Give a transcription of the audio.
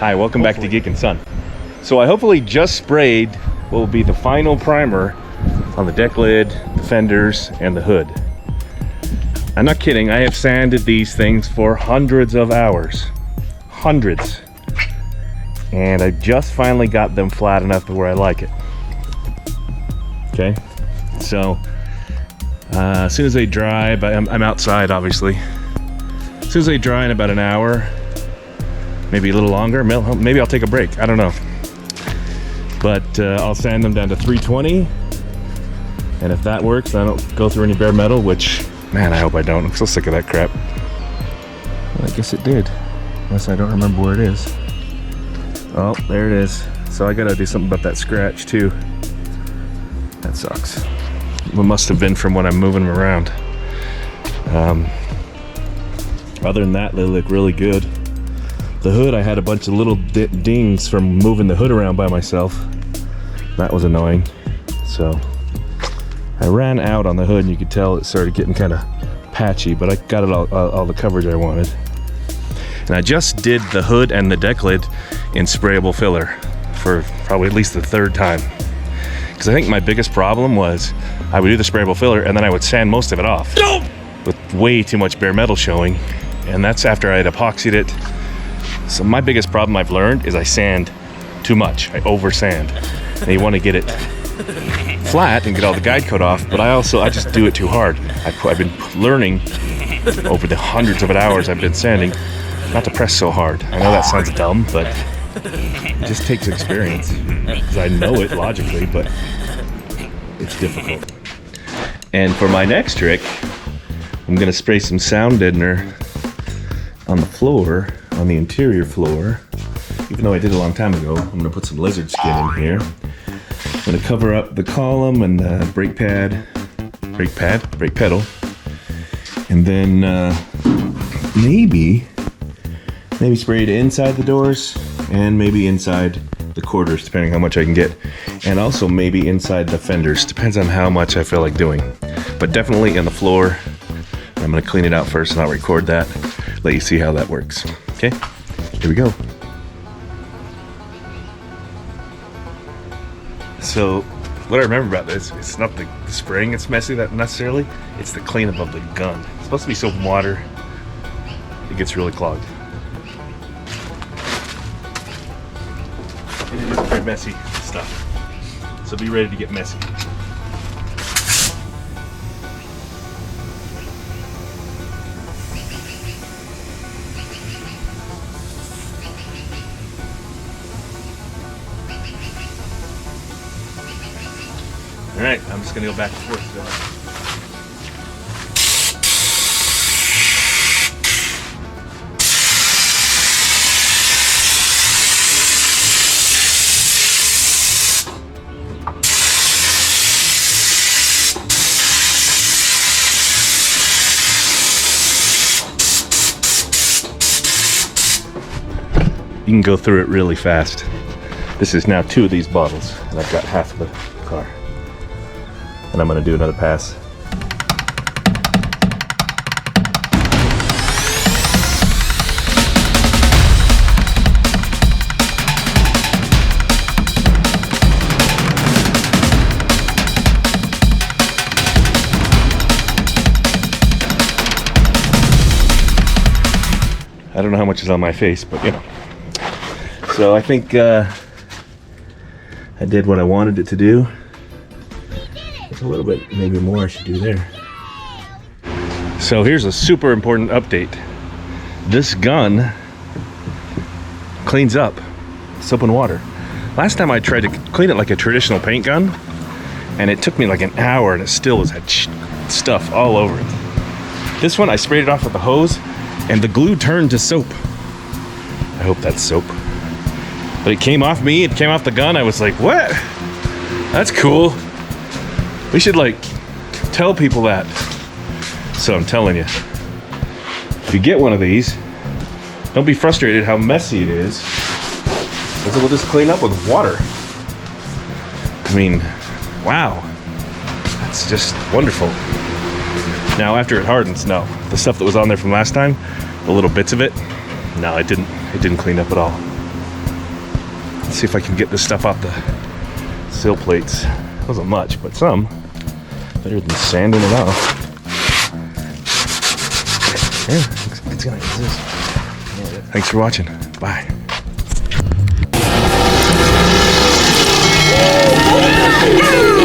Hi, welcome back to Geek and Son. So I hopefully just sprayed what will be the final primer on the deck lid, the fenders, and the hood. I'm not kidding, I have sanded these things for hundreds of hours. Hundreds. And I just finally got them flat enough to where I like it. Okay, so as soon as they dry, but I'm outside obviously. As soon as they dry in about an hour, maybe a little longer, maybe I'll take a break, I don't know. But I'll sand them down to 320, and if that works, then I don't go through any bare metal, which, man, I hope I don't. I'm so sick of that crap. Well, I guess it did, unless I don't remember where it is. Oh, there it is. So I gotta do something about that scratch too. That sucks. It must have been from when I'm moving them around. Other than that, they look really good. The hood, I had a bunch of little dings from moving the hood around by myself. That was annoying. So I ran out on the hood, and you could tell it started getting kind of patchy, but I got it all the coverage I wanted. And I just did the hood and the deck lid in sprayable filler for probably at least the third time. Because I think my biggest problem was I would do the sprayable filler and then I would sand most of it off. No! With way too much bare metal showing. And that's after I had epoxied it. So my biggest problem I've learned is I sand too much. I over sand. And you want to get it flat and get all the guide coat off, but I just do it too hard. I've been learning over the hundreds of hours I've been sanding not to press so hard. I know that sounds dumb, but it just takes experience. Because I know it logically, but it's difficult. And for my next trick, I'm gonna spray some sound deadener on the floor, on the interior floor. Even though I did a long time ago, I'm gonna put some lizard skin in here. I'm gonna cover up the column and the brake pedal. And then maybe spray it inside the doors and maybe inside the quarters, depending how much I can get. And also maybe inside the fenders, depends on how much I feel like doing. But definitely on the floor. I'm gonna clean it out first and I'll record that, let you see how that works. Okay, here we go. So what I remember about this, it's not the spraying it's messy that necessarily, it's the cleanup of the gun. It's supposed to be soap and water. It gets really clogged. It is very messy stuff. So be ready to get messy. All right, I'm just gonna go back and forth. You can go through it really fast. This is now 2 of these bottles, and I've got half of the car. And I'm gonna do another pass. I don't know how much is on my face, but you know. So I think I did what I wanted it to do. There's a little bit, maybe more I should do there. So here's a super important update. This gun cleans up, soap and water. Last time I tried to clean it like a traditional paint gun, and it took me like an hour and it still was had stuff all over it. This one I sprayed it off with the hose and the glue turned to soap. I hope that's soap. But it came off me, it came off the gun. I was like, what? That's cool. We should like tell people that. So I'm telling you, if you get one of these, don't be frustrated how messy it is. We'll just clean up with water. I mean, wow. That's just wonderful. Now after it hardens, no. The stuff that was on there from last time, the little bits of it, no, it didn't clean up at all. Let's see if I can get this stuff off the sill plates. Wasn't much, but some. Better than sanding it off. Yeah, it's gonna exist. Thanks for watching. Bye. Oh,